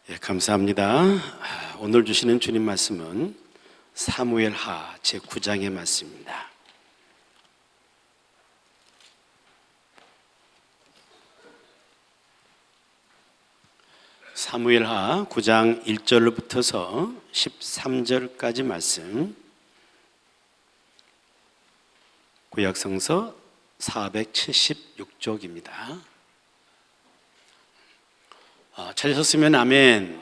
예, 감사합니다. 오늘 주시는 주님 말씀은 사무엘하 제9장의 말씀입니다. 사무엘하 9장 1절부터서 13절까지 말씀, 구약성서 476쪽입니다. 찾으셨으면 아멘.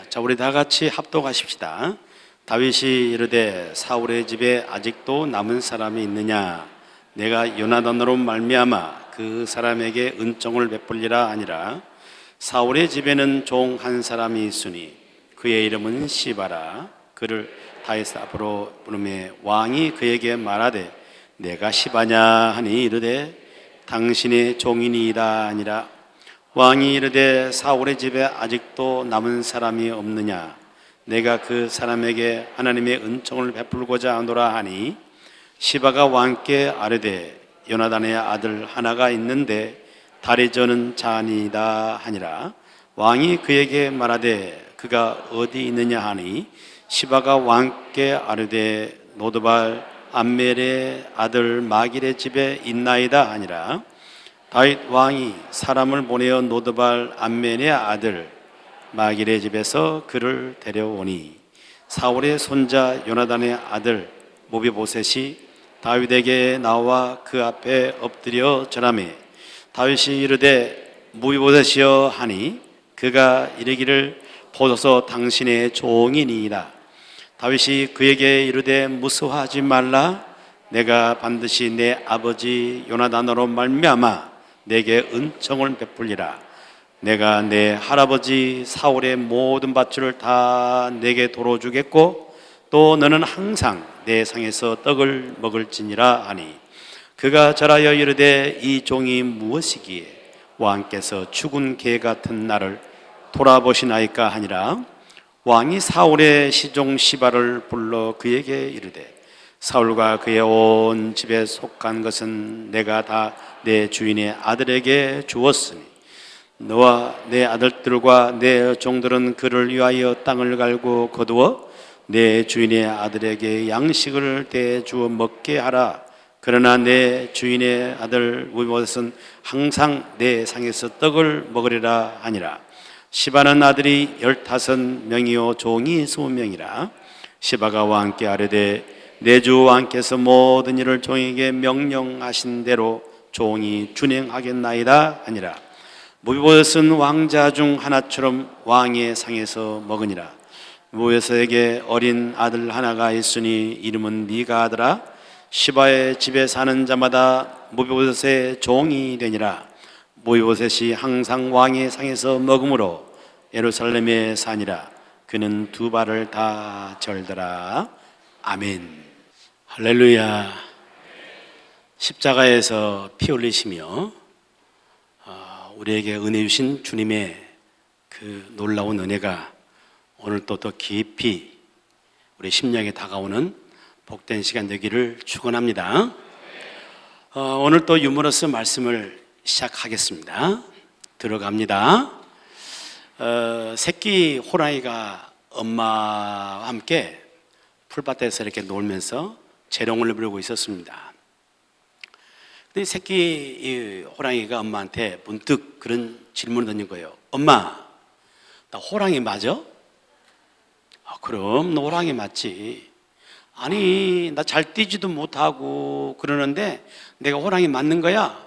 자, 우리 다 같이 합독하십시다. 다윗이 이르되 사울의 집에 아직도 남은 사람이 있느냐? 내가 요나단으로 말미암아 그 사람에게 은총을 베풀리라 하니라. 사울의 집에는 종 한 사람이 있으니 그의 이름은 시바라. 그를 다윗 앞으로 부르매 왕이 그에게 말하되 내가 시바냐 하니 이르되 당신의 종이니이다 하니라. 왕이 이르되 사울의 집에 아직도 남은 사람이 없느냐? 내가 그 사람에게 하나님의 은총을 베풀고자 하노라 하니 시바가 왕께 아뢰되 요나단의 아들 하나가 있는데 다리 저는 자니이다 하니라. 왕이 그에게 말하되 그가 어디 있느냐 하니 시바가 왕께 아뢰되 노드발 암멜의 아들 마길의 집에 있나이다 하니라. 다윗 왕이 사람을 보내어 노드발 암멜의 아들 마길의 집에서 그를 데려오니 사울의 손자 요나단의 아들 모비보셋이 다윗에게 나와 그 앞에 엎드려 절하매 다윗이 이르되 모비보셋이여 하니 그가 이르기를 보소서 당신의 종이니이다. 다윗이 그에게 이르되 무서워하지 말라. 내가 반드시 내 아버지 요나단으로 말미암아 내게 은총을 베풀리라. 내가 내 할아버지 사울의 모든 밭을 다 내게 도로 주겠고 또 너는 항상 내 상에서 떡을 먹을지니라 하니 그가 절하여 이르되 이 종이 무엇이기에 왕께서 죽은 개 같은 나를 돌아보시나이까 하니라. 왕이 사울의 시종 시바를 불러 그에게 이르되 사울과 그의 온 집에 속한 것은 내가 다 내 주인의 아들에게 주었으니 너와 내 아들들과 내 종들은 그를 위하여 땅을 갈고 거두어 내 주인의 아들에게 양식을 대주어 먹게 하라. 그러나 내 주인의 아들 모비보셋은 항상 내 상에서 떡을 먹으리라 하니라. 시바는 아들이 15명이요 종이 20명이라. 시바가 왕께 아뢰되 내 주 왕께서 모든 일을 종에게 명령하신 대로 종이 준행하겠나이다 하니라. 모비보셋은 왕자 중 하나처럼 왕의 상에서 먹으니라. 모비보셋에게 어린 아들 하나가 있으니 이름은 미가 하더라. 시바의 집에 사는 자마다 모비보셋의 종이 되니라. 모비보셋이 항상 왕의 상에서 먹으므로 예루살렘에 사니라. 그는 두 발을 다 절더라. 아멘. 할렐루야. 십자가에서 피 흘리시며 우리에게 은혜 주신 주님의 그 놀라운 은혜가 오늘 또 더 깊이 우리 심령에 다가오는 복된 시간 되기를 축원합니다. 오늘 또 유머러스 말씀을 시작하겠습니다. 들어갑니다. 새끼 호랑이가 엄마와 함께 풀밭에서 이렇게 놀면서 재롱을 부르고 있었습니다. 근데 새끼 호랑이가 엄마한테 문득 그런 질문을 던진 거예요. 엄마, 나 호랑이 맞아? 그럼 너 호랑이 맞지. 아니, 나 잘 뛰지도 못하고 그러는데 내가 호랑이 맞는 거야?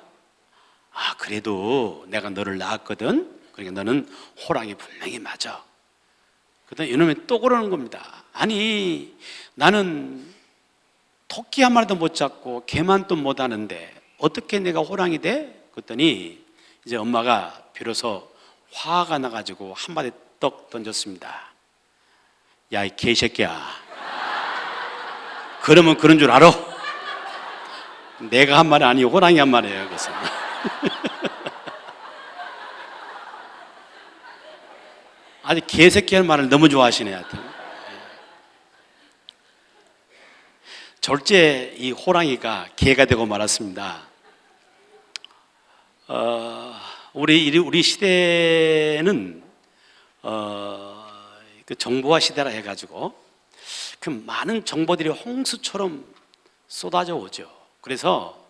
그래도 내가 너를 낳았거든. 그러니까 너는 호랑이 분명히 맞아. 그랬더니 이놈이 또 그러는 겁니다. 아니, 나는 토끼 한 마리도 못 잡고 개만 또 못 하는데 어떻게 내가 호랑이 돼? 그랬더니 이제 엄마가 비로소 화가 나가지고 한마디 떡 던졌습니다. 야, 이 개새끼야. 그러면 그런 줄 알아? 내가 한 말이 아니고 호랑이 한 말이에요. 그래서 아주 개새끼라는 말을 너무 좋아하시네. 하여튼 졸제 이 호랑이가 개가 되고 말았습니다. 우리 시대는 그 정보화 시대라 해가지고 그 많은 정보들이 홍수처럼 쏟아져 오죠. 그래서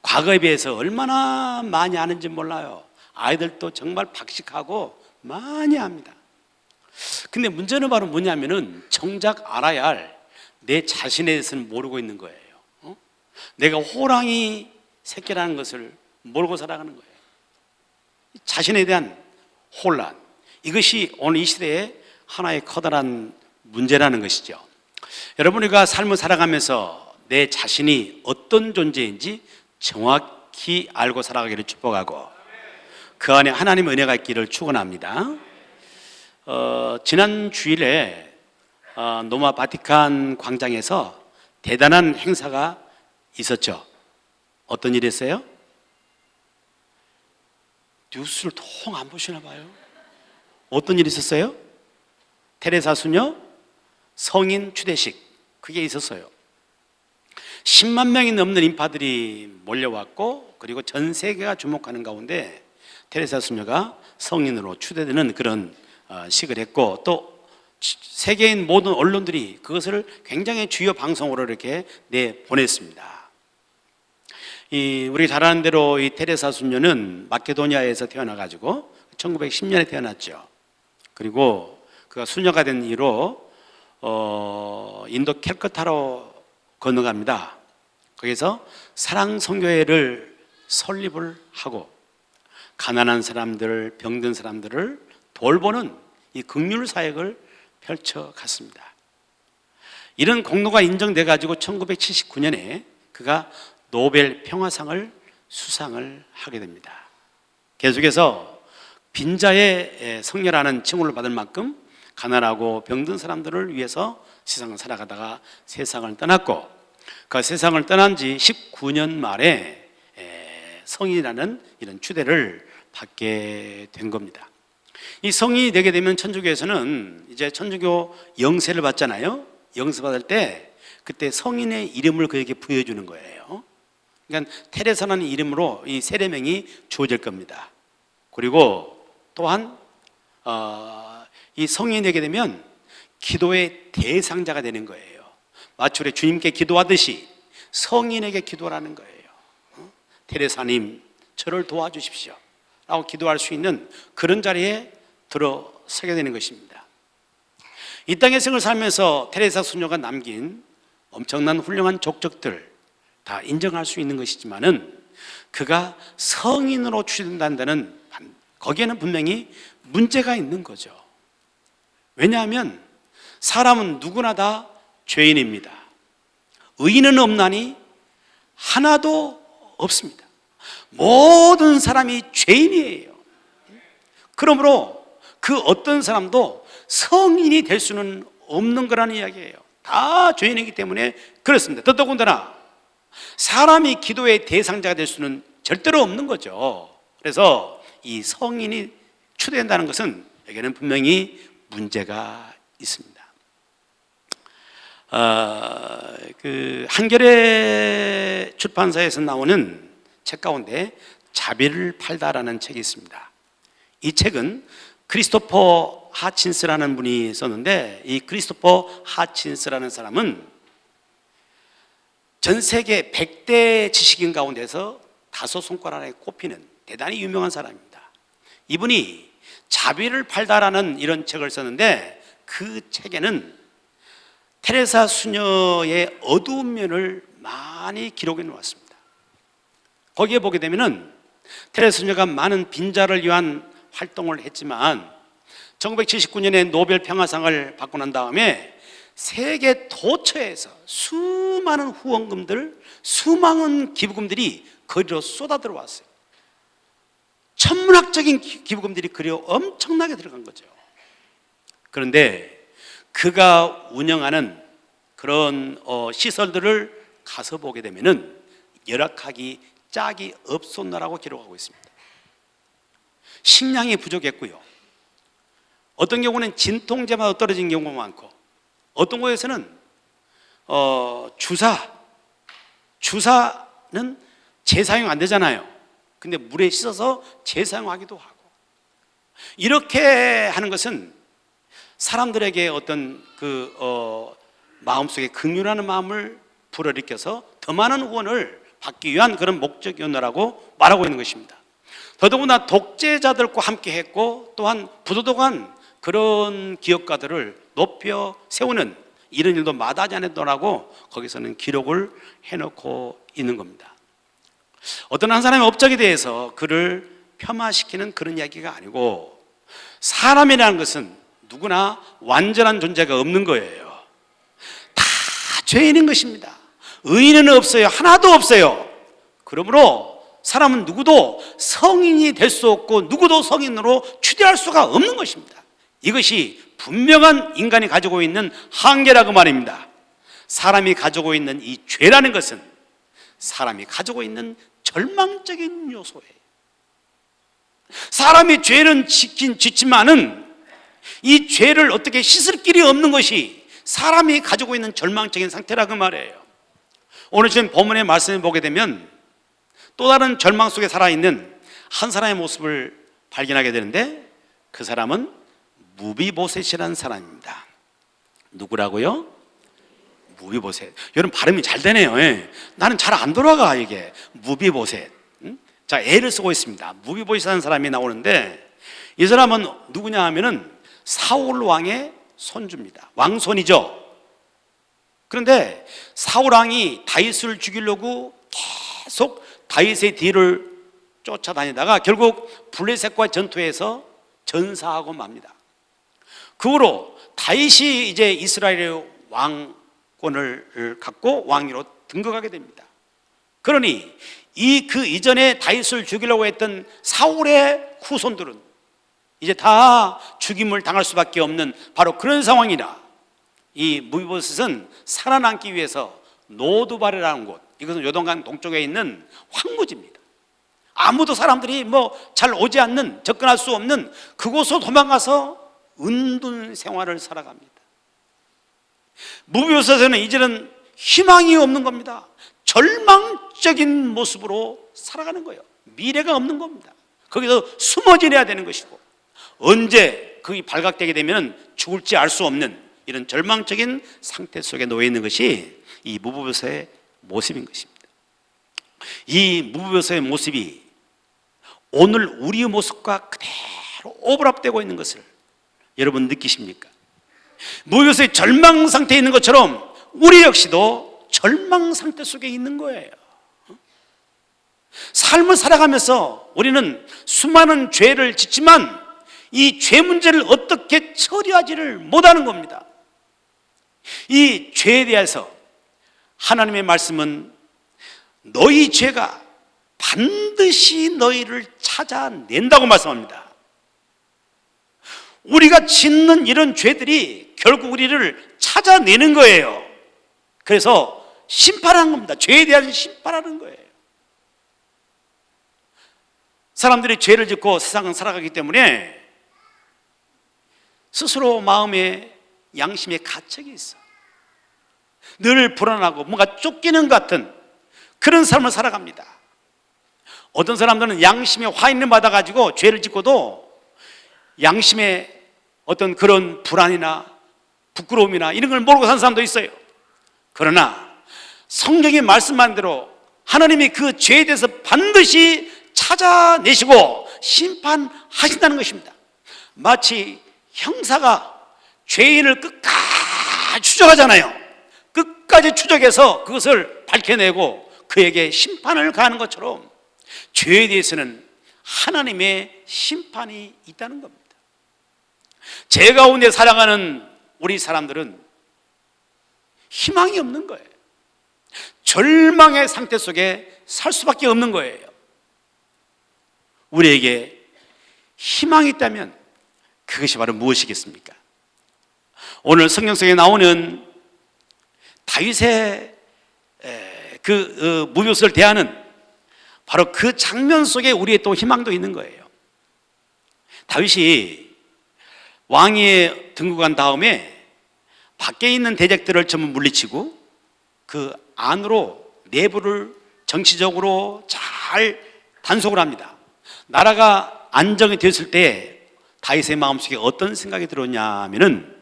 과거에 비해서 얼마나 많이 아는지 몰라요. 아이들도 정말 박식하고 많이 합니다. 근데 문제는 바로 뭐냐면은 정작 알아야 할 내 자신에 대해서는 모르고 있는 거예요. 내가 호랑이 새끼라는 것을 모르고 살아가는 거예요. 자신에 대한 혼란, 이것이 오늘 이 시대의 하나의 커다란 문제라는 것이죠. 여러분, 우리가 삶을 살아가면서 내 자신이 어떤 존재인지 정확히 알고 살아가기를 축복하고 그 안에 하나님의 은혜가 있기를 축원합니다. 지난 주일에 로마 바티칸 광장에서 대단한 행사가 있었죠. 어떤 일이 있어요? 뉴스를 통 안 보시나 봐요. 어떤 일이 있었어요? 테레사 수녀 성인 추대식, 그게 있었어요. 10만 명이 넘는 인파들이 몰려왔고, 그리고 전 세계가 주목하는 가운데 테레사 수녀가 성인으로 추대되는 그런 식을 했고, 또 세계인 모든 언론들이 그것을 굉장히 주요 방송으로 이렇게 내보냈습니다. 우리가 잘 아는 대로 이 테레사 수녀는 마케도니아에서 태어나가지고 1910년에 태어났죠. 그리고 그가 수녀가 된 이후로 인도 캘커타로 건너갑니다. 거기서 사랑 선교회를 설립을 하고 가난한 사람들, 병든 사람들을 돌보는 이 긍휼 사역을 펼쳐갔습니다. 이런 공로가 인정돼 가지고 1979년에 그가 노벨 평화상을 수상을 하게 됩니다. 계속해서 빈자의 성녀라는 칭호를 받을 만큼 가난하고 병든 사람들을 위해서 세상을 살아가다가 세상을 떠났고, 그 세상을 떠난 지 19년 만에 성인이라는 이런 추대를 받게 된 겁니다. 이 성인이 되게 되면 천주교에서는 이제 천주교 영세를 받잖아요. 영세 받을 때 그때 성인의 이름을 그에게 부여주는 거예요. 그러니까 테레사라는 이름으로 이 세례명이 주어질 겁니다. 그리고 또한 이 성인이 되게 되면 기도의 대상자가 되는 거예요. 마치 우리 주님께 기도하듯이 성인에게 기도하라는 거예요. 테레사님, 저를 도와주십시오 라고 기도할 수 있는 그런 자리에 들어서게 되는 것입니다. 이 땅의 생을 살면서 테레사 수녀가 남긴 엄청난 훌륭한 족적들 다 인정할 수 있는 것이지만은 그가 성인으로 추대된다는 데는 거기에는 분명히 문제가 있는 거죠. 왜냐하면 사람은 누구나 다 죄인입니다. 의인은 없나니 하나도 없습니다. 모든 사람이 죄인이에요. 그러므로 그 어떤 사람도 성인이 될 수는 없는 거라는 이야기예요. 다 죄인이기 때문에 그렇습니다. 더더군다나 사람이 기도의 대상자가 될 수는 절대로 없는 거죠. 그래서 이 성인이 추대된다는 것은 여기에는 분명히 문제가 있습니다. 그 한겨레 출판사에서 나오는 책 가운데 자비를 팔다라는 책이 있습니다. 이 책은 크리스토퍼 하친스라는 분이 썼는데, 이 크리스토퍼 하친스라는 사람은 전 세계 100대 지식인 가운데서 5손가락 안에 꼽히는 대단히 유명한 사람입니다. 이분이 자비를 팔다라는 이런 책을 썼는데, 그 책에는 테레사 수녀의 어두운 면을 많이 기록해 놓았습니다. 거기에 보게 되면은 테레사 수녀가 많은 빈자를 위한 활동을 했지만 1979년에 노벨 평화상을 받고 난 다음에 세계 도처에서 수많은 후원금들, 수많은 기부금들이 그리로 쏟아 들어왔어요. 천문학적인 기부금들이 그리로 엄청나게 들어간 거죠. 그런데 그가 운영하는 그런 시설들을 가서 보게 되면은 열악하기 짝이 없었나라고 기록하고 있습니다. 식량이 부족했고요. 어떤 경우는 진통제마다 떨어진 경우가 많고, 어떤 곳에서는 주사는 재사용 안 되잖아요. 근데 물에 씻어서 재사용하기도 하고, 이렇게 하는 것은 사람들에게 어떤 마음속에 긍휼하는 마음을 불어일으켜서 더 많은 후원을 받기 위한 그런 목적이었노라고 말하고 있는 것입니다. 더더구나 독재자들과 함께 했고 또한 부도덕한 그런 기업가들을 높여 세우는 이런 일도 마다하지 않았더라고 거기서는 기록을 해놓고 있는 겁니다. 어떤 한 사람의 업적에 대해서 그를 폄하시키는 그런 이야기가 아니고, 사람이라는 것은 누구나 완전한 존재가 없는 거예요. 다 죄인인 것입니다. 의인은 없어요. 하나도 없어요. 그러므로 사람은 누구도 성인이 될 수 없고 누구도 성인으로 추대할 수가 없는 것입니다. 이것이 분명한 인간이 가지고 있는 한계라고 말입니다. 사람이 가지고 있는 이 죄라는 것은 사람이 가지고 있는 절망적인 요소예요. 사람이 죄는 짓지만은 이 죄를 어떻게 씻을 길이 없는 것이 사람이 가지고 있는 절망적인 상태라고 말해요. 오늘 지금 본문의 말씀을 보게 되면 또 다른 절망 속에 살아있는 한 사람의 모습을 발견하게 되는데, 그 사람은 무비보셋이라는 사람입니다. 누구라고요? 무비보셋. 여러분 발음이 잘 되네요. 예. 나는 잘 안 돌아가 이게. 무비보셋. 자, 애를 쓰고 있습니다. 무비보셋이라는 사람이 나오는데, 이 사람은 누구냐 하면은 사울 왕의 손주입니다. 왕손이죠. 그런데 사울 왕이 다윗을 죽이려고 계속 다윗의 뒤를 쫓아다니다가 결국 블레셋과 전투에서 전사하고 맙니다. 그 후로 다윗이 이제 이스라엘의 왕권을 갖고 왕위로 등극하게 됩니다. 그러니 그 이전에 다윗을 죽이려고 했던 사울의 후손들은 이제 다 죽임을 당할 수밖에 없는 바로 그런 상황이라, 이 무비보셋은 살아남기 위해서 노두발이라는 곳, 이것은 요단강 동쪽에 있는 황무지입니다. 아무도 사람들이 잘 오지 않는, 접근할 수 없는 그곳으로 도망가서 은둔 생활을 살아갑니다. 무비보셋은 이제는 희망이 없는 겁니다. 절망적인 모습으로 살아가는 거예요. 미래가 없는 겁니다. 거기서 숨어 지내야 되는 것이고, 언제 그게 발각되게 되면 죽을지 알 수 없는 이런 절망적인 상태 속에 놓여 있는 것이 이 무비보셋의 모습인 것입니다. 이 무비보셋의 모습이 오늘 우리의 모습과 그대로 오버랩되고 있는 것을 여러분 느끼십니까? 무비보셋의 절망 상태에 있는 것처럼 우리 역시도 절망 상태 속에 있는 거예요. 삶을 살아가면서 우리는 수많은 죄를 짓지만 이 죄 문제를 어떻게 처리하지를 못하는 겁니다. 이 죄에 대해서 하나님의 말씀은 너희 죄가 반드시 너희를 찾아낸다고 말씀합니다. 우리가 짓는 이런 죄들이 결국 우리를 찾아내는 거예요. 그래서 심판하는 겁니다. 죄에 대한 심판하는 거예요. 사람들이 죄를 짓고 세상을 살아가기 때문에 스스로 마음에 양심에 가책이 있어. 늘 불안하고 뭔가 쫓기는 것 같은 그런 삶을 살아갑니다. 어떤 사람들은 양심에 화인을 받아가지고 죄를 짓고도 양심에 어떤 그런 불안이나 부끄러움이나 이런 걸 모르고 사는 사람도 있어요. 그러나 성경의 말씀만 대로 하나님이 그 죄에 대해서 반드시 찾아내시고 심판하신다는 것입니다. 마치 형사가 죄인을 끝까지 추적하잖아요. 끝까지 추적해서 그것을 밝혀내고 그에게 심판을 가하는 것처럼 죄에 대해서는 하나님의 심판이 있다는 겁니다. 죄 가운데 살아가는 우리 사람들은 희망이 없는 거예요. 절망의 상태 속에 살 수밖에 없는 거예요. 우리에게 희망이 있다면 그것이 바로 무엇이겠습니까? 오늘 성경 속에 나오는 다윗의 무비보셋을 대하는 바로 그 장면 속에 우리의 또 희망도 있는 거예요. 다윗이 왕위에 등극한 다음에 밖에 있는 대적들을 전부 물리치고 그 안으로 내부를 정치적으로 잘 단속을 합니다. 나라가 안정이 됐을 때 다윗의 마음속에 어떤 생각이 들었냐 하면은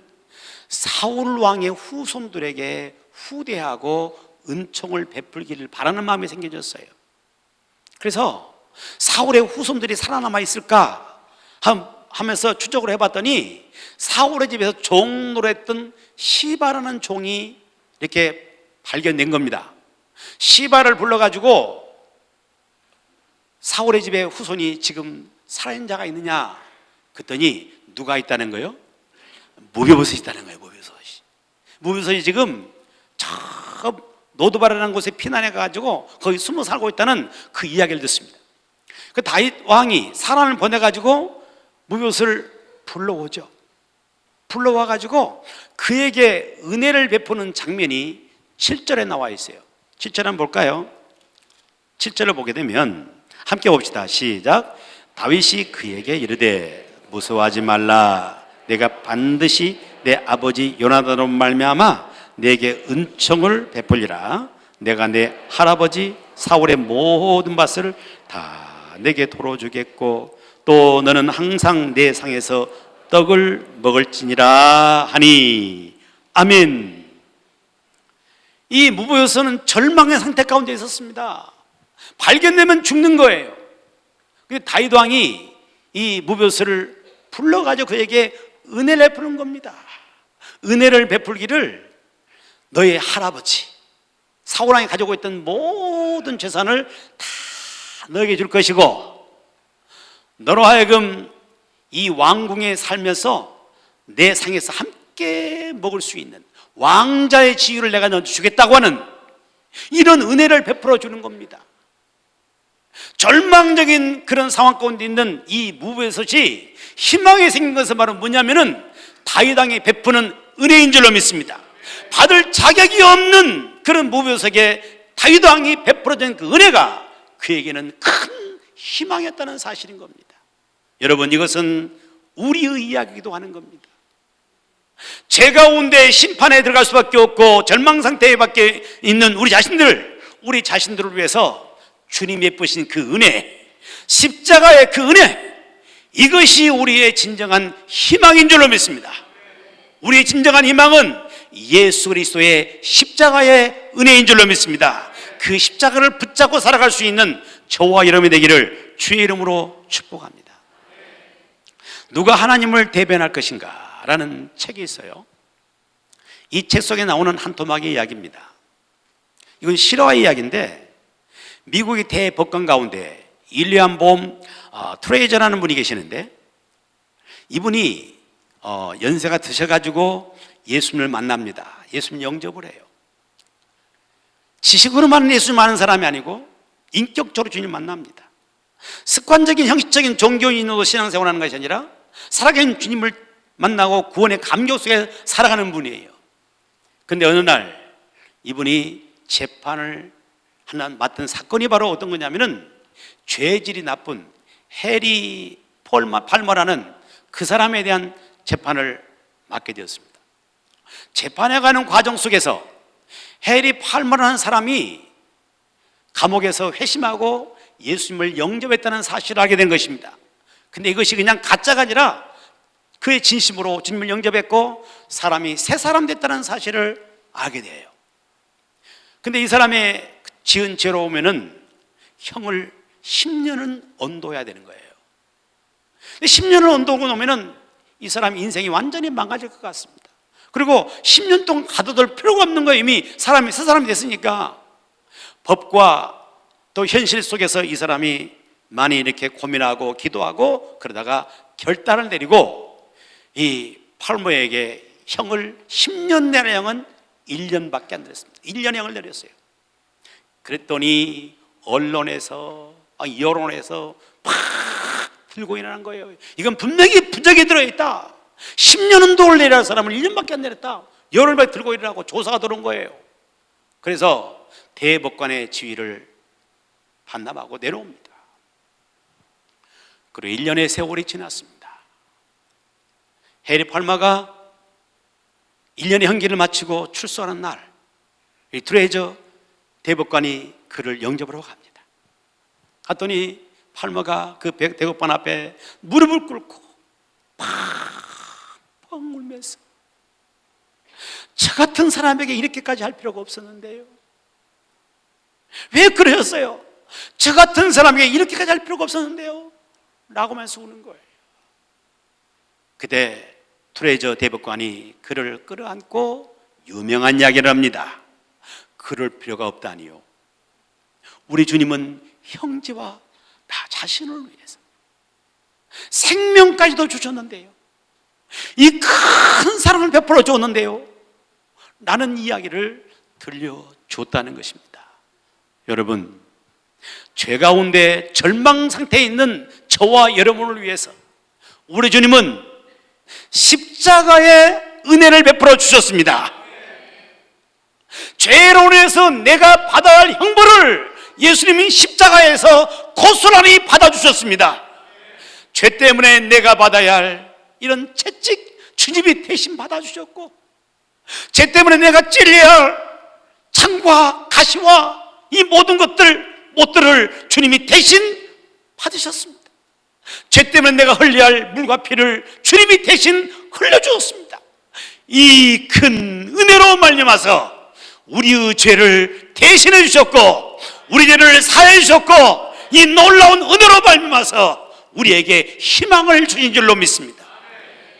사울 왕의 후손들에게 후대하고 은총을 베풀기를 바라는 마음이 생겨졌어요. 그래서 사울의 후손들이 살아남아 있을까 하면서 추적을 해봤더니 사울의 집에서 종노릇 했던 시바라는 종이 이렇게 발견된 겁니다. 시바를 불러가지고 사울의 집에 후손이 지금 살아있는 자가 있느냐 그랬더니 누가 있다는 거예요? 무벼보셋이 있다는 거예요. 무벼보셋이 지금 저 노드바라는 곳에 피난해 가지고 거기 숨어 살고 있다는 그 이야기를 듣습니다. 그 다윗 왕이 사람을 보내 가지고 무벼보셋을 불러오죠. 불러와 가지고 그에게 은혜를 베푸는 장면이 7절에 나와 있어요. 7절 한번 볼까요? 7절을 보게 되면 함께 봅시다. 시작. 다윗이 그에게 이르되 무서워하지 말라. 내가 반드시 내 아버지 요나단으로 말미암아 내게 은총을 베풀리라. 내가 내 할아버지 사울의 모든 밭을 다 내게 돌어주겠고 또 너는 항상 내 상에서 떡을 먹을지니라 하니. 아멘. 이 무보요서는 절망의 상태 가운데 있었습니다. 발견되면 죽는 거예요. 다윗 왕이 이 무보요서를 불러가지고 그에게 은혜를 베푸는 겁니다. 은혜를 베풀기를 너의 할아버지 사울 왕이 가지고 있던 모든 재산을 다 너에게 줄 것이고 너로 하여금 이 왕궁에 살면서 내 상에서 함께 먹을 수 있는 왕자의 지위를 내가 너한테 주겠다고 하는 이런 은혜를 베풀어 주는 겁니다. 절망적인 그런 상황 가운데 있는 이 무보요셋이 희망이 생긴 것은 바로 뭐냐면은 다윗 왕이 베푸는 은혜인 줄로 믿습니다. 받을 자격이 없는 그런 무보요셋에게 다윗 왕이 베풀어준 그 은혜가 그에게는 큰 희망이었다는 사실인 겁니다. 여러분, 이것은 우리의 이야기이기도 하는 겁니다. 죄 가운데 심판에 들어갈 수밖에 없고 절망 상태에 밖에 있는 우리 자신들을 위해서 주님 예쁘신 그 은혜, 십자가의 그 은혜, 이것이 우리의 진정한 희망인 줄로 믿습니다. 우리의 진정한 희망은 예수 그리스도의 십자가의 은혜인 줄로 믿습니다. 그 십자가를 붙잡고 살아갈 수 있는 저와 여러분이 되기를 주의 이름으로 축복합니다. 누가 하나님을 대변할 것인가? 라는 책이 있어요. 이 책 속에 나오는 한 토막의 이야기입니다. 이건 실화의 이야기인데 미국의 대법관 가운데 윌리엄 봄 트레이저라는 분이 계시는데 이분이 연세가 드셔가지고 예수님을 만납니다. 예수님 영접을 해요. 지식으로만 예수님 아는 사람이 아니고 인격적으로 주님 만납니다. 습관적인 형식적인 종교인으로 신앙생활하는 것이 아니라 살아계신 주님을 만나고 구원의 감격 속에 살아가는 분이에요. 그런데 어느 날 이분이 재판을 하나 맡은 사건이 바로 어떤 거냐면은 죄질이 나쁜 해리 팔머라는 그 사람에 대한 재판을 맡게 되었습니다. 재판에 가는 과정 속에서 해리 팔머라는 사람이 감옥에서 회심하고 예수님을 영접했다는 사실을 알게 된 것입니다. 근데 이것이 그냥 가짜가 아니라 그의 진심으로 주님을 영접했고 사람이 새 사람 됐다는 사실을 알게 돼요. 근데 이 사람의 지은 죄로 오면은 형을 10년은 언도해야 되는 거예요. 10년을 언도하고 나면은 이 사람 인생이 완전히 망가질 것 같습니다. 그리고 10년 동안 가둬둘 필요가 없는 거예요. 이미 사람이 새 사람이 됐으니까. 법과 또 현실 속에서 이 사람이 많이 이렇게 고민하고 기도하고 그러다가 결단을 내리고 이 팔모에게 형을 10년 내는 형은 1년밖에 안 내렸습니다. 1년의 형을 내렸어요. 그랬더니 언론에서 여론에서 팍 들고 일어난 거예요. 이건 분명히 부적이 들어있다. 10년은 도를 내려야 할 사람을 1년밖에 안 내렸다. 여론을 들고 일어나고 조사가 들어온 거예요. 그래서 대법관의 지위를 반납하고 내려옵니다. 그리고 1년의 세월이 지났습니다. 해리 팔마가 1년의 형기를 마치고 출소하는 날, 이 트레이저 대법관이 그를 영접하러 갑니다. 갔더니 팔마가 그 대법관 앞에 무릎을 꿇고 펑펑 울면서 저 같은 사람에게 이렇게까지 할 필요가 없었는데요, 왜 그러셨어요? 저 같은 사람에게 이렇게까지 할 필요가 없었는데요 라고면서 우는 거예요. 그때 트레저 대법관이 그를 끌어안고 유명한 이야기를 합니다. 그럴 필요가 없다니요, 우리 주님은 형제와 나 자신을 위해서 생명까지도 주셨는데요, 이 큰 사랑을 베풀어 줬는데요, 라는 이야기를 들려줬다는 것입니다. 여러분, 죄 가운데 절망 상태에 있는 저와 여러분을 위해서 우리 주님은 십자가의 은혜를 베풀어 주셨습니다. 죄로 인해서 내가 받아야 할 형벌을 예수님이 십자가에서 고스란히 받아주셨습니다. 죄 때문에 내가 받아야 할 이런 채찍 주님이 대신 받아주셨고, 죄 때문에 내가 찔려야 할 창과 가시와 이 모든 못들을 주님이 대신 받으셨습니다. 죄 때문에 내가 흘려야 할 물과 피를 주님이 대신 흘려주었습니다. 이 큰 은혜로 말미암아서 우리의 죄를 대신해 주셨고, 우리 죄를 사해 주셨고, 이 놀라운 은혜로 말미암아서 우리에게 희망을 주신 줄로 믿습니다.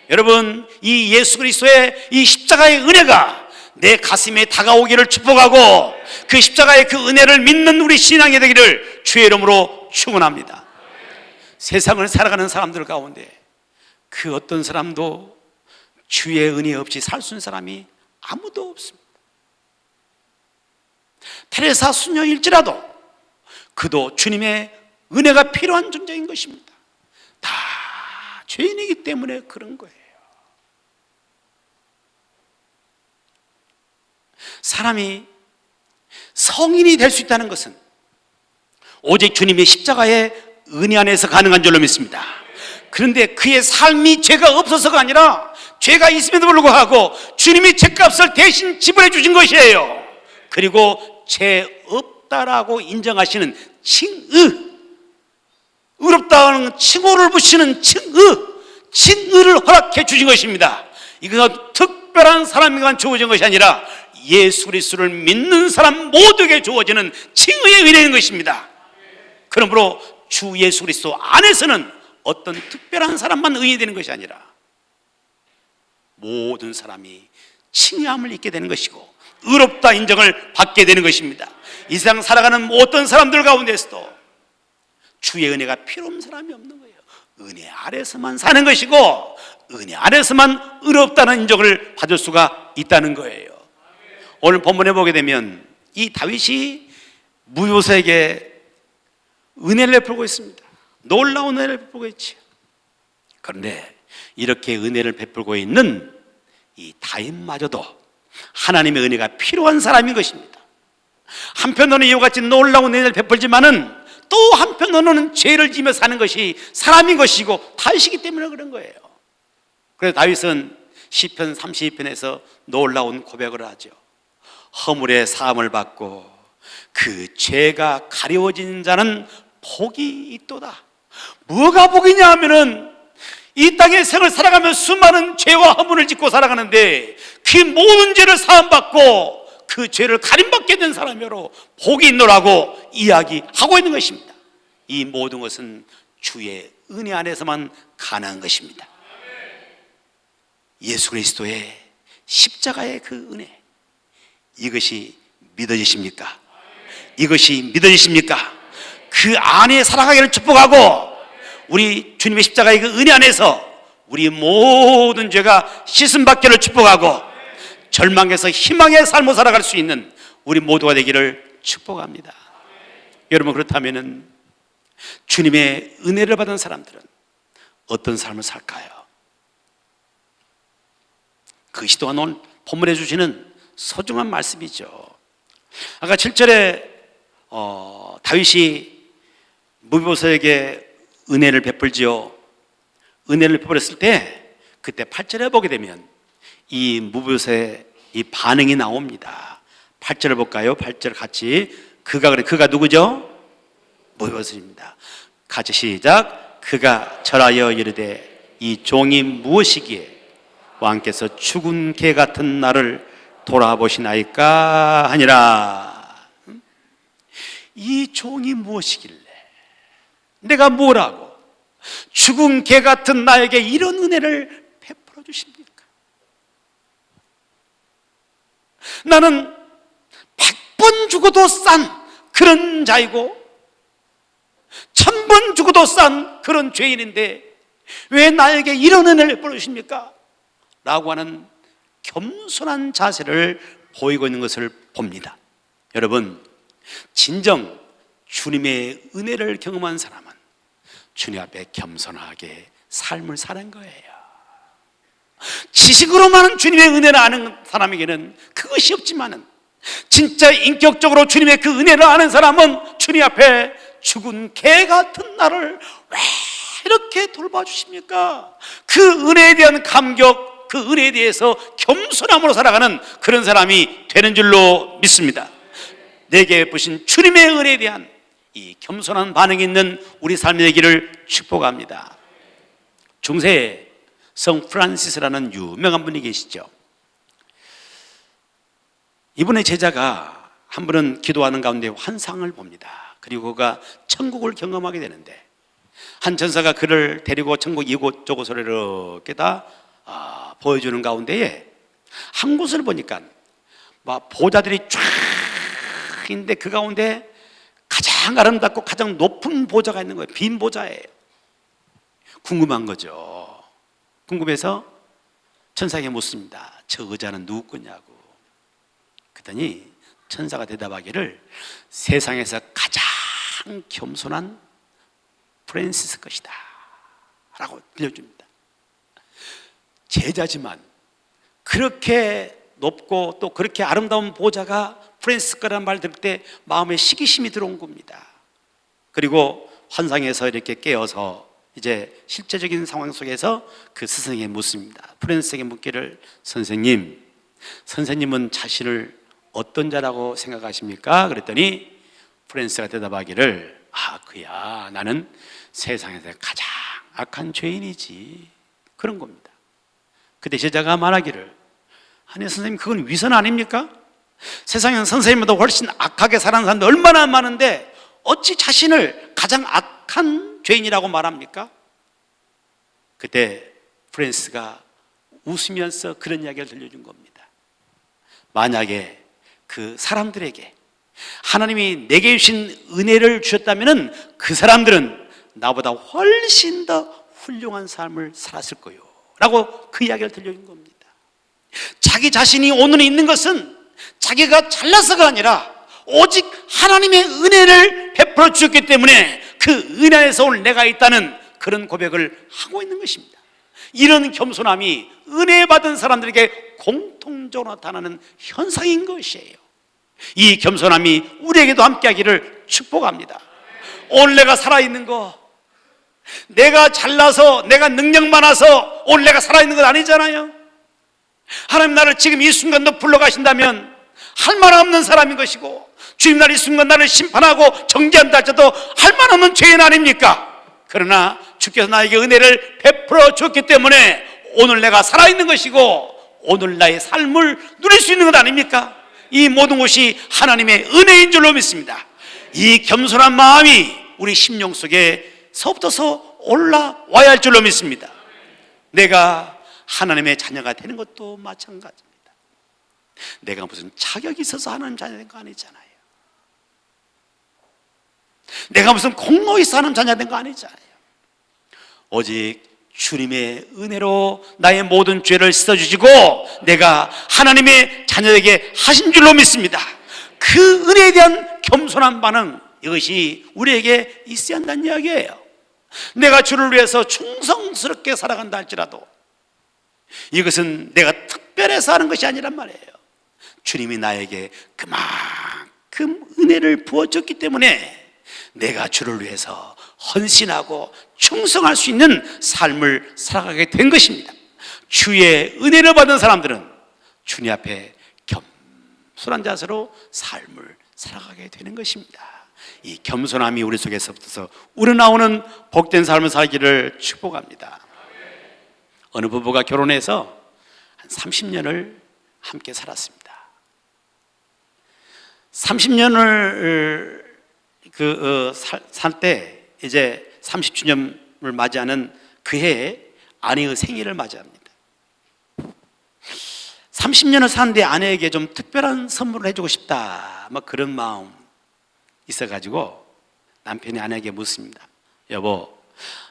여러분, 이 예수 그리스도의 이 십자가의 은혜가 내 가슴에 다가오기를 축복하고, 그 십자가의 그 은혜를 믿는 우리 신앙이 되기를 주의 이름으로 축원합니다. 세상을 살아가는 사람들 가운데 그 어떤 사람도 주의 은혜 없이 살 수 있는 사람이 아무도 없습니다. 테레사 수녀일지라도 그도 주님의 은혜가 필요한 존재인 것입니다. 다 죄인이기 때문에 그런 거예요. 사람이 성인이 될 수 있다는 것은 오직 주님의 십자가의 은혜 안에서 가능한 줄로 믿습니다. 그런데 그의 삶이 죄가 없어서가 아니라 죄가 있음에도 불구하고 주님이 죄값을 대신 지불해 주신 것이에요. 그리고 죄 없다라고 인정하시는 칭의, 의롭다는 칭호를 붙이는 칭의를 허락해 주신 것입니다. 이것은 특별한 사람에게만 주어진 것이 아니라 예수 그리스도를 믿는 사람 모두에게 주어지는 칭의의 은혜인 것입니다. 그러므로 주 예수 그리스도 안에서는 어떤 특별한 사람만 의인이 되는 것이 아니라 모든 사람이 칭의함을 입게 되는 것이고 의롭다 인정을 받게 되는 것입니다. 이 세상 살아가는 어떤 사람들 가운데서도 주의 은혜가 필요 없는 사람이 없는 거예요. 은혜 아래서만 사는 것이고 은혜 아래서만 의롭다는 인정을 받을 수가 있다는 거예요. 오늘 본문에 보게 되면 이 다윗이 무비보셋에게 은혜를 베풀고 있습니다. 놀라운 은혜를 베풀고 있죠. 그런데 이렇게 은혜를 베풀고 있는 이 다윗마저도 하나님의 은혜가 필요한 사람인 것입니다. 한편으로는 이와 같이 놀라운 은혜를 베풀지만은 또 한편으로는 죄를 지며 사는 것이 사람인 것이고 다윗이기 때문에 그런 거예요. 그래서 다윗은 시편 32편에서 놀라운 고백을 하죠. 허물의 사함을 받고 그 죄가 가려워진 자는 복이 있도다. 뭐가 복이냐 하면은 이 땅의 생을 살아가며 수많은 죄와 허물을 짓고 살아가는데 그 모든 죄를 사함받고 그 죄를 가림받게 된 사람이로 복이 있노라고 이야기하고 있는 것입니다. 이 모든 것은 주의 은혜 안에서만 가능한 것입니다. 예수 그리스도의 십자가의 그 은혜, 이것이 믿어지십니까? 이것이 믿어지십니까? 그 안에 살아가기를 축복하고 우리 주님의 십자가의 그 은혜 안에서 우리 모든 죄가 씻음받기를 축복하고 절망에서 희망의 삶을 살아갈 수 있는 우리 모두가 되기를 축복합니다. 여러분, 그렇다면 주님의 은혜를 받은 사람들은 어떤 삶을 살까요? 그것이 또한 오늘 본문에 주시는 소중한 말씀이죠. 아까 7절에 다윗이 무비보셋에게 은혜를 베풀지요. 은혜를 베풀었을 때 그때 8절에 보게 되면 이 무비보셋의 이 반응이 나옵니다. 8절을 볼까요? 8절 같이. 그가 누구죠? 무비보셋입니다. 같이 시작. 그가 절하여 이르되 이 종이 무엇이기에 왕께서 죽은 개 같은 나를 돌아보시나이까 하니라. 이 종이 무엇이길래, 내가 뭐라고 죽은 개 같은 나에게 이런 은혜를 베풀어 주십니까? 나는 100번 죽어도 싼 그런 자이고 1000번 죽어도 싼 그런 죄인인데 왜 나에게 이런 은혜를 베풀어 주십니까? 라고 하는 겸손한 자세를 보이고 있는 것을 봅니다. 여러분, 진정 주님의 은혜를 경험한 사람은 주님 앞에 겸손하게 삶을 사는 거예요. 지식으로만은 주님의 은혜를 아는 사람에게는 그것이 없지만은 진짜 인격적으로 주님의 그 은혜를 아는 사람은 주님 앞에 죽은 개 같은 나를 왜 이렇게 돌봐주십니까? 그 은혜에 대한 감격, 그 은혜에 대해서 겸손함으로 살아가는 그런 사람이 되는 줄로 믿습니다. 내게 베푸신 주님의 은혜에 대한 이 겸손한 반응이 있는 우리 삶이 되기를 축복합니다. 중세에 성 프란시스라는 유명한 분이 계시죠. 이분의 제자가 한 분은 기도하는 가운데 환상을 봅니다. 그리고 그가 천국을 경험하게 되는데 한 전사가 그를 데리고 천국 이곳저곳을 이렇게 다 보여주는 가운데에 한 곳을 보니까 막 보좌들이 쫙 있는데 그 가운데 가장 아름답고 가장 높은 보좌가 있는 거예요. 빈 보좌예요. 궁금한 거죠. 궁금해서 천사에게 묻습니다. 저 의자는 누구 거냐고. 그랬더니 천사가 대답하기를 세상에서 가장 겸손한 프란시스 것이다 라고 들려줍니다. 제자지만 그렇게 높고 또 그렇게 아름다운 보좌가 프란시스 거라는 말 들을 때 마음에 시기심이 들어온 겁니다. 그리고 환상에서 이렇게 깨어서 이제 실제적인 상황 속에서 그 스승에게 묻습니다. 프란시스에게 묻기를 선생님은 자신을 어떤 자라고 생각하십니까? 그랬더니 프란시스가 대답하기를 그야 나는 세상에서 가장 악한 죄인이지, 그런 겁니다. 그때 제자가 말하기를 아니 선생님, 그건 위선 아닙니까? 세상에는 선생님보다 훨씬 악하게 사는 사람들 얼마나 많은데 어찌 자신을 가장 악한 죄인이라고 말합니까? 그때 프란시스가 웃으면서 그런 이야기를 들려준 겁니다. 만약에 그 사람들에게 하나님이 내게 주신 은혜를 주셨다면 그 사람들은 나보다 훨씬 더 훌륭한 삶을 살았을 거요 라고 그 이야기를 들려준 겁니다. 자기 자신이 오늘 있는 것은 자기가 잘나서가 아니라 오직 하나님의 은혜를 베풀어 주셨기 때문에 그 은혜 안에서 오늘 내가 있다는 그런 고백을 하고 있는 것입니다. 이런 겸손함이 은혜 받은 사람들에게 공통적으로 나타나는 현상인 것이에요. 이 겸손함이 우리에게도 함께하기를 축복합니다. 오늘 내가 살아있는 거, 내가 잘나서 내가 능력 많아서 오늘 내가 살아있는 건 아니잖아요. 하나님 나를 지금 이 순간도 불러가신다면 할 말 없는 사람인 것이고 주님 날 이 순간 나를 심판하고 정죄한다 할지라도 할 말 없는 죄인 아닙니까? 그러나 주께서 나에게 은혜를 베풀어 줬기 때문에 오늘 내가 살아있는 것이고 오늘 나의 삶을 누릴 수 있는 것 아닙니까? 이 모든 것이 하나님의 은혜인 줄로 믿습니다. 이 겸손한 마음이 우리 심령 속에 서부터서 올라와야 할 줄로 믿습니다. 내가 하나님의 자녀가 되는 것도 마찬가지입니다. 내가 무슨 자격이 있어서 하나님 자녀 된 거 아니잖아요. 내가 무슨 공로 있어 하나님 자녀 된 거 아니잖아요. 오직 주님의 은혜로 나의 모든 죄를 씻어주시고 내가 하나님의 자녀에게 하신 줄로 믿습니다. 그 은혜에 대한 겸손한 반응, 이것이 우리에게 있어야 한다는 이야기예요. 내가 주를 위해서 충성스럽게 살아간다 할지라도 이것은 내가 특별해서 하는 것이 아니란 말이에요. 주님이 나에게 그만큼 은혜를 부어줬기 때문에 내가 주를 위해서 헌신하고 충성할 수 있는 삶을 살아가게 된 것입니다. 주의 은혜를 받은 사람들은 주님 앞에 겸손한 자세로 삶을 살아가게 되는 것입니다. 이 겸손함이 우리 속에서부터 우러나오는 복된 삶을 살기를 축복합니다. 어느 부부가 결혼해서 한 30년을 함께 살았습니다. 30년을 살 때 이제 30주년을 맞이하는 그 해에 아내의 생일을 맞이합니다. 30년을 사는데 아내에게 좀 특별한 선물을 해주고 싶다, 뭐 그런 마음 있어가지고 남편이 아내에게 묻습니다. 여보,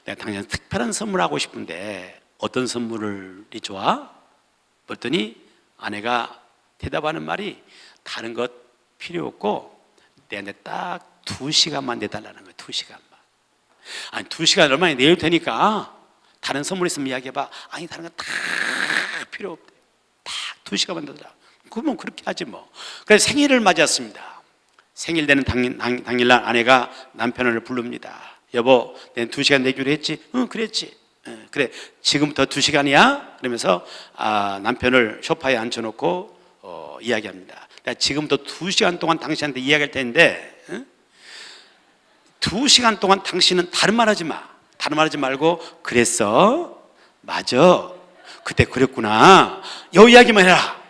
내가 당장 특별한 선물 하고 싶은데 어떤 선물이 좋아? 그랬더니 아내가 대답하는 말이 다른 것 필요 없고 내한테 딱 2시간만 내달라는 거예요. 2시간만. 아니 2시간 얼마나 내일 테니까 다른 선물 있으면 이야기해봐. 아니 다른 거 다 필요 없대. 딱 2시간만 내달라. 그러면 그렇게 하지 뭐. 그래서 생일을 맞이했습니다. 생일 되는 당일날 아내가 남편을 부릅니다. 여보, 내가 2시간 내기로 했지? 응, 그랬지. 그래, 지금부터 2시간이야? 그러면서 남편을 소파에 앉혀놓고 이야기합니다. 내가 지금부터 2시간 동안 당신한테 이야기할 텐데 2시간 동안 당신은 다른 말 하지 마. 다른 말 하지 말고 그랬어? 맞아. 그때 그랬구나. 요 이야기만 해라.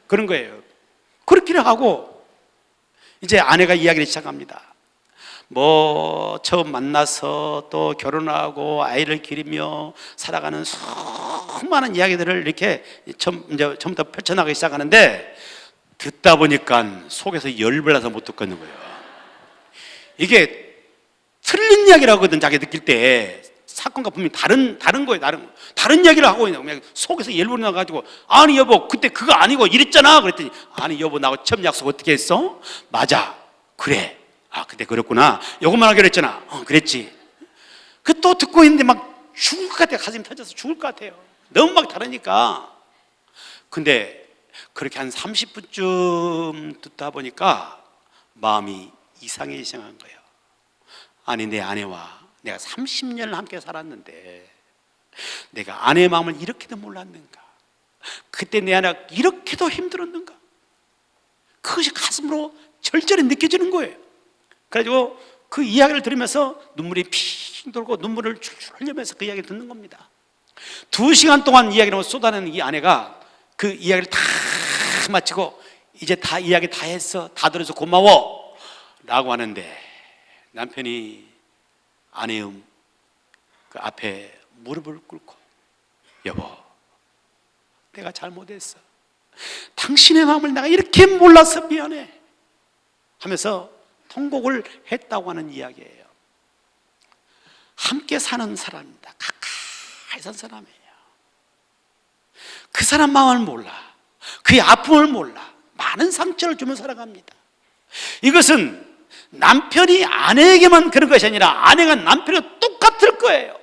그런 거예요. 그렇기를 하고 이제 아내가 이야기를 시작합니다. 뭐 처음 만나서 또 결혼하고 아이를 기르며 살아가는 수많은 이야기들을 이렇게 처음부터 펼쳐나가기 시작하는데 듣다 보니까 속에서 열불 나서 못 듣겠는 거예요. 이게 틀린 이야기를 하거든. 자기 느낄 때 사건과 분명히 다른 거예요. 다른 이야기를 하고 있는 거예요. 속에서 열불이 나가지고 아니 여보 그때 그거 아니고 이랬잖아. 그랬더니 아니 여보 나하고 처음 약속 어떻게 했어? 맞아. 그래. 그때 그랬구나. 요것만 하기로 했잖아. 그랬지. 그 또 듣고 있는데 막 죽을 것 같아요. 가슴이 터져서 죽을 것 같아요. 너무 막 다르니까. 근데 그렇게 한 30분쯤 듣다 보니까 마음이 이상해지기 시작한 거예요. 아니 내 아내와 내가 30년을 함께 살았는데 내가 아내의 마음을 이렇게도 몰랐는가? 그때 내 아내가 이렇게도 힘들었는가? 그것이 가슴으로 절절히 느껴지는 거예요. 그래가지고 그 이야기를 들으면서 눈물이 핑 돌고 눈물을 줄줄 흘리면서 그 이야기를 듣는 겁니다. 2시간 동안 이야기를 쏟아내는 이 아내가 그 이야기를 다 마치고 이제 다 이야기 다 했어. 다 들어서 고마워 라고 하는데 남편이 아내의 그 앞에 무릎을 꿇고 여보 내가 잘못했어. 당신의 마음을 내가 이렇게 몰라서 미안해 하면서 통곡을 했다고 하는 이야기예요. 함께 사는 사람입니다. 가까이 산 사람이에요. 그 사람 마음을 몰라. 그의 아픔을 몰라. 많은 상처를 주며 살아갑니다. 이것은 남편이 아내에게만 그런 것이 아니라 아내가 남편과 똑같을 거예요.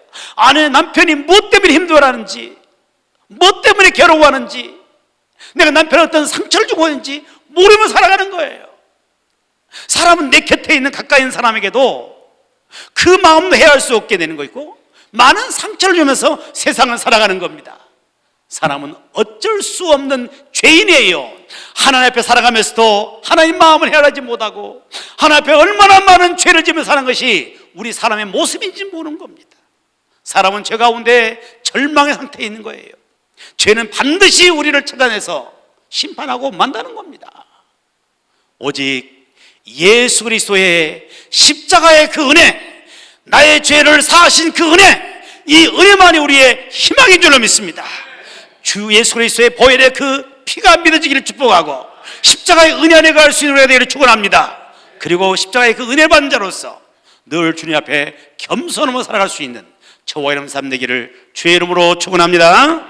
남편이 무엇 때문에 힘들어하는지, 무엇 때문에 괴로워하는지, 내가 남편에 어떤 상처를 주고 있는지 모르며 살아가는 거예요. 사람은 내 곁에 있는 가까이 있는 사람에게도 그 마음도 헤아릴 수 없게 되는 거고 많은 상처를 주면서 세상을 살아가는 겁니다. 사람은 어쩔 수 없는 죄인이에요. 하나님 앞에 살아가면서도 하나님 마음을 헤아리지 못하고 하나님 앞에 얼마나 많은 죄를 지으며 사는 것이 우리 사람의 모습인지 모르는 겁니다. 사람은 죄 가운데 절망의 상태에 있는 거예요. 죄는 반드시 우리를 찾아내서 심판하고 만다는 겁니다. 오직 예수 그리스도의 십자가의 그 은혜, 나의 죄를 사하신 그 은혜, 이 은혜만이 우리의 희망인 줄로 믿습니다. 주 예수 그리스도의 보혈의 그 피가 믿어지기를 축복하고 십자가의 은혜 안에 갈 수 있는 우리가 되기를 축원합니다. 그리고 십자가의 그 은혜 받는 자로서 늘 주님 앞에 겸손함으로 살아갈 수 있는 저와 여러분 삶 되기를 주의 이름으로 축원합니다.